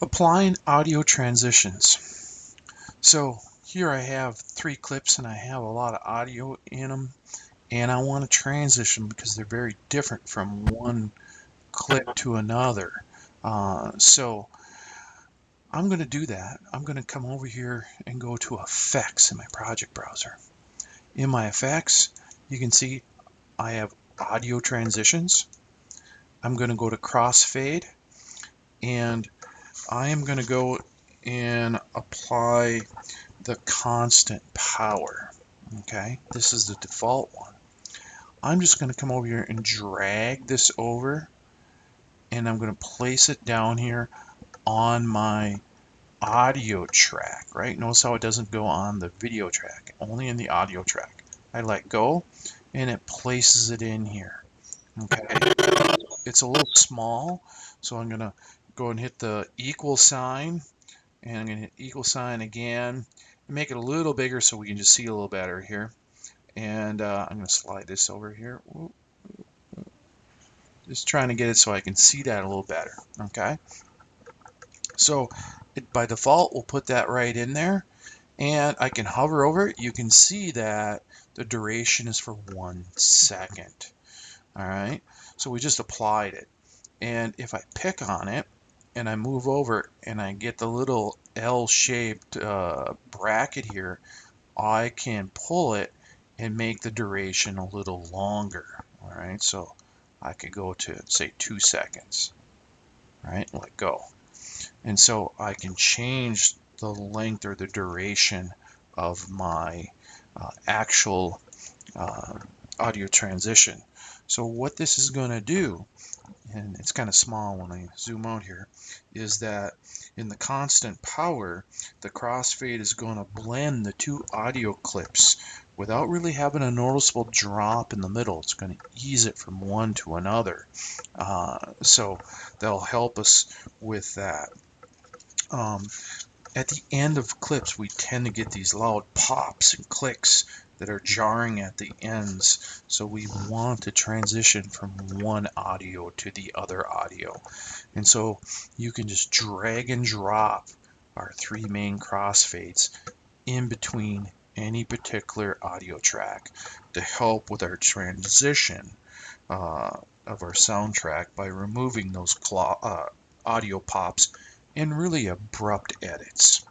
Applying audio transitions. So here I have 3 clips and I have a lot of audio in them, and I want to transition because they're very different from one clip to another. So I'm going to do that. I'm going to come over here and go to Effects in my project browser. In my Effects, you can see I have audio transitions. I'm going to go to Crossfade, and I am going to go and apply the constant power. Okay, this is the default one. I'm just going to come over here and drag this over, and I'm going to place it down here on my audio track, right? Notice how it doesn't go on the video track, only in the audio track. I let go and it places it in here. Okay, it's a little small, so I'm going to go and hit the equal sign, and I'm going to hit equal sign again and make it a little bigger so we can just see a little better here. And I'm going to slide this over here. Just trying to get it so I can see that a little better. Okay, so by default we'll put that right in there, and I can hover over it. You can see that the duration is for 1 second. All right, so we just applied it, and if I pick on it and I move over and I get the little L-shaped bracket here, I can pull it and make the duration a little longer. All right, so I could go to, say, 2 seconds. All right, let go. And so I can change the length or the duration of my actual audio transition. So what this is going to do, and it's kind of small when I zoom out here, is that in the constant power, the crossfade is going to blend the 2 audio clips without really having a noticeable drop in the middle. It's going to ease it from one to another. So that'll help us with that. At the end of clips, we tend to get these loud pops and clicks that are jarring at the ends. So we want to transition from one audio to the other audio. And so you can just drag and drop our 3 main crossfades in between any particular audio track to help with our transition of our soundtrack by removing those audio pops and really abrupt edits.